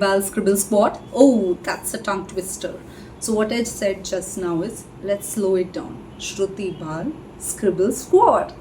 Bal Scribble Squad. Oh, that's a tongue twister. So what I said just now is, let's slow it down. Shruti Bal Scribble Squad.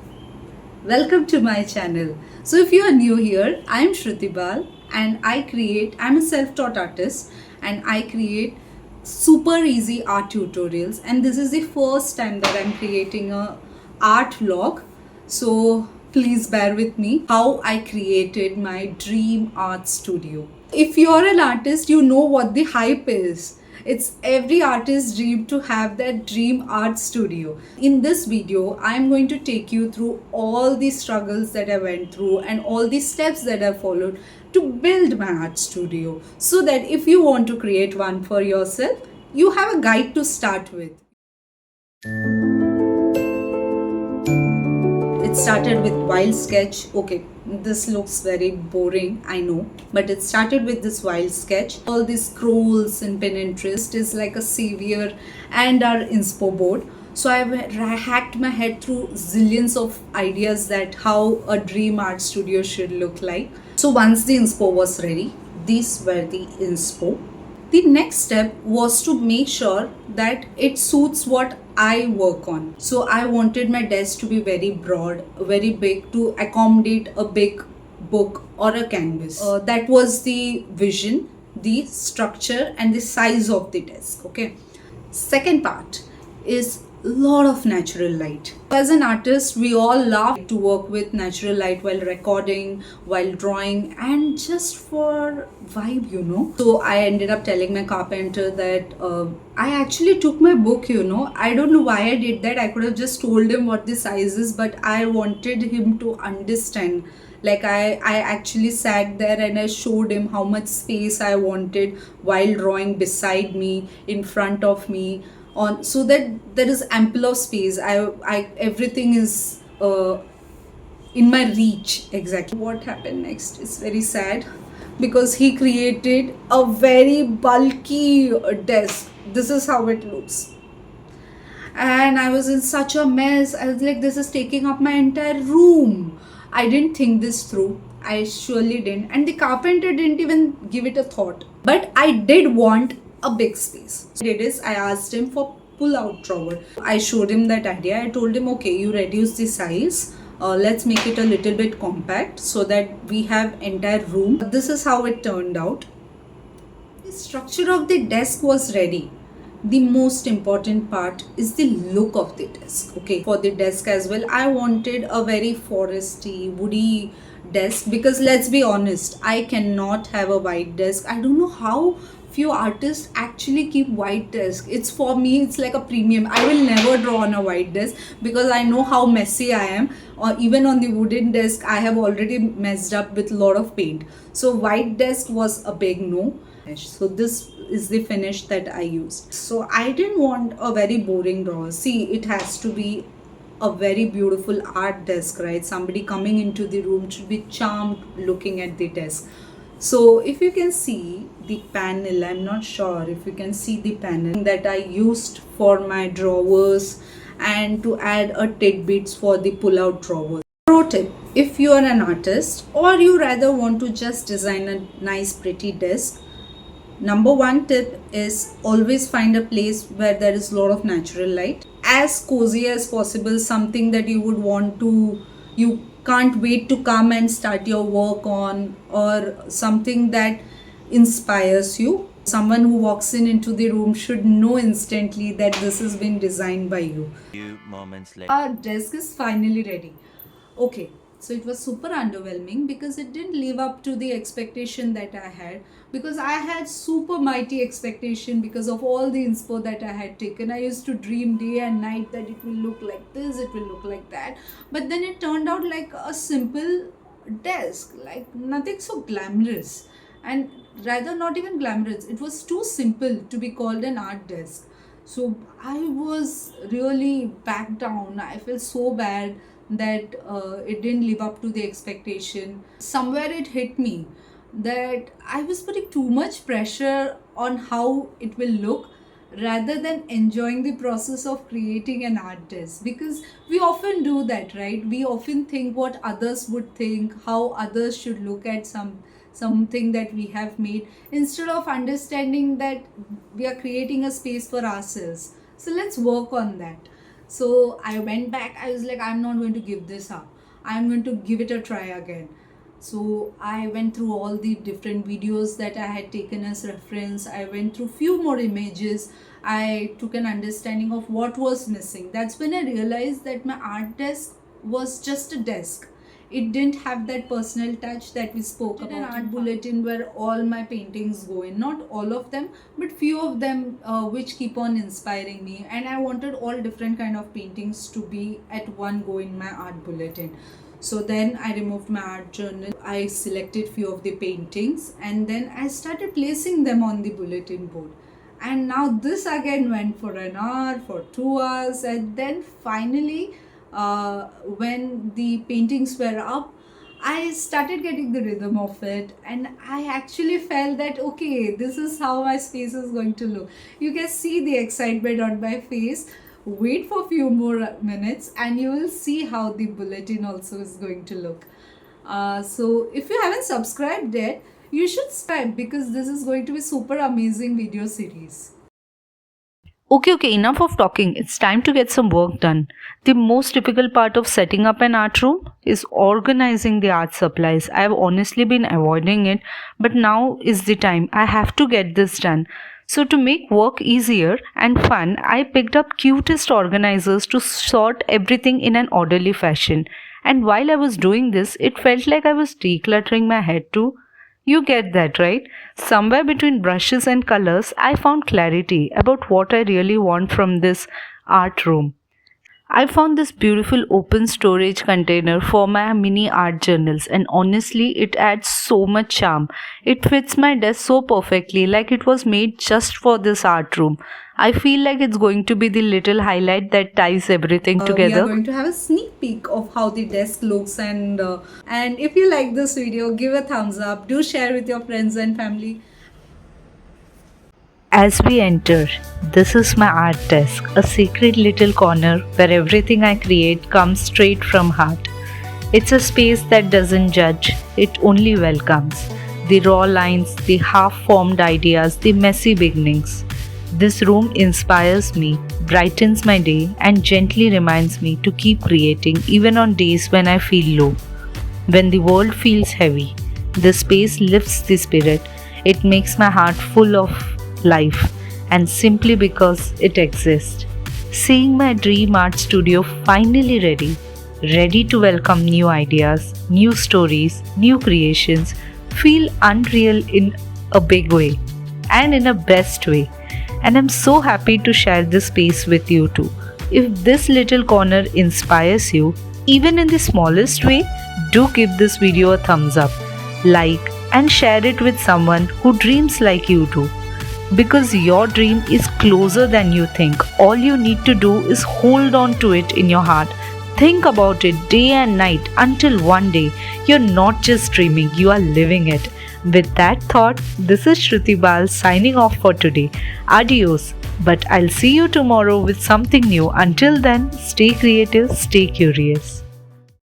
Welcome to my channel. So if you are new here, I am Shruti Bal and I'm a self-taught artist and I create super easy art tutorials, and this is the first time that I'm creating a art vlog. So please bear with me how I created my dream art studio. If you're an artist, you know what the hype is. It's every artist's dream to have that dream art studio. In this video, I'm going to take you through all the struggles that I went through and all the steps that I followed to build my art studio, so that if you want to create one for yourself, you have a guide to start with. It started with wild sketch. Okay, this looks very boring, I know, but it started with this wild sketch. All these scrolls in Pinterest is like a savior and our inspo board. So I hacked my head through zillions of ideas that how a dream art studio should look like. So once the inspo was ready, these were the inspo. The next step was to make sure that it suits what I work on. So I wanted my desk to be very broad, very big, to accommodate a big book or a canvas. That was the vision, the structure and the size of the desk. Okay. Second part is lot of natural light. As an artist, we all love to work with natural light while recording, while drawing, and just for vibe, So I ended up telling my carpenter that I actually took my book, I don't know why I did that. I could have just told him what the size is, but I wanted him to understand. Like I actually sat there and I showed him how much space I wanted while drawing beside me, in front of me, on, so that there is ample of space. I everything is in my reach. Exactly. What happened next is very sad, because he created a very bulky desk. This is how it looks, and I was in such a mess. I was like, this is taking up my entire room. I didn't think this through. I surely didn't, and the carpenter didn't even give it a thought. But I did want a big space. What I did is I asked him for pull-out drawer. I showed him that idea. I told him, okay, you reduce the size. Let's make it a little bit compact so that we have entire room. This is how it turned out. The structure of the desk was ready. The most important part is the look of the desk. Okay, for the desk as well, I wanted a very foresty, woody desk, because let's be honest, I cannot have a white desk. I don't know how few artists actually keep white desk. It's, for me, it's like a premium. I will never draw on a white desk because I know how messy I am, or even on the wooden desk I have already messed up with a lot of paint. So white desk was a big no. So this is the finish that I used. So I didn't want a very boring drawer. See, it has to be a very beautiful art desk, right? Somebody coming into the room should be charmed looking at the desk. So if you can see the panel, I'm not sure if you can see the panel that I used for my drawers and to add a tidbits for the pull-out drawers. Pro tip, if you are an artist or you rather want to just design a nice pretty desk, number one tip is always find a place where there is a lot of natural light. As cozy as possible, something that you would want to, you can't wait to come and start your work on, or something that inspires you. Someone who walks into the room should know instantly that this has been designed by you. Few moments later. Our desk is finally ready. Okay, so it was super underwhelming because it didn't live up to the expectation that I had, because I had super mighty expectation because of all the inspo that I had taken. I used to dream day and night that it will look like this, it will look like that, but then it turned out like a simple desk, like nothing so glamorous, and rather not even glamorous. It was too simple to be called an art desk. So I was really back down. I felt so bad that it didn't live up to the expectation. Somewhere it hit me that I was putting too much pressure on how it will look rather than enjoying the process of creating an art desk, because we often do that, right? We often think what others would think, how others should look at something that we have made, instead of understanding that we are creating a space for ourselves. So let's work on that. So I went back, I was like, I'm not going to give this up, I'm going to give it a try again. So I went through all the different videos that I had taken as reference. I went through few more images. I took an understanding of what was missing. That's when I realized that my art desk was just a desk. It didn't have that personal touch that we spoke about. An art bulletin where all my paintings go in, not all of them, but few of them which keep on inspiring me. And I wanted all different kind of paintings to be at one go in my art bulletin. So then I removed my art journal, I selected few of the paintings, and then I started placing them on the bulletin board. And now this again went for an hour, for 2 hours, and then finally when the paintings were up, I started getting the rhythm of it, and I actually felt that okay, this is how my space is going to look. You can see the excitement on my face. Wait for a few more minutes and you will see how the bulletin also is going to look. So if you haven't subscribed yet, you should subscribe, because this is going to be super amazing video series. Okay, enough of talking. It's time to get some work done. The most difficult part of setting up an art room is organizing the art supplies. I have honestly been avoiding it, but now is the time. I have to get this done. So to make work easier and fun, I picked up cutest organizers to sort everything in an orderly fashion. And while I was doing this, it felt like I was decluttering my head too. You get that, right? Somewhere between brushes and colors, I found clarity about what I really want from this art room. I found this beautiful open storage container for my mini art journals, and honestly, it adds so much charm. It fits my desk so perfectly, like it was made just for this art room. I feel like it's going to be the little highlight that ties everything together. We are going to have a sneak peek of how the desk looks, and if you like this video, give a thumbs up. Do share with your friends and family. As we enter, this is my art desk, a secret little corner where everything I create comes straight from heart. It's a space that doesn't judge, it only welcomes. The raw lines, the half-formed ideas, the messy beginnings. This room inspires me, brightens my day, and gently reminds me to keep creating even on days when I feel low. When the world feels heavy, this space lifts the spirit. It makes my heart full of life, and simply because it exists. Seeing my dream art studio finally ready to welcome new ideas, new stories, new creations, feel unreal in a big way and in a best way. And I'm so happy to share this space with you too. If this little corner inspires you, even in the smallest way, do give this video a thumbs up, like, and share it with someone who dreams like you do. Because your dream is closer than you think. All you need to do is hold on to it in your heart. Think about it day and night until one day you're not just dreaming, you are living it. With that thought, this is Shruti Bal signing off for today. Adios. But I'll see you tomorrow with something new. Until then, stay creative, stay curious.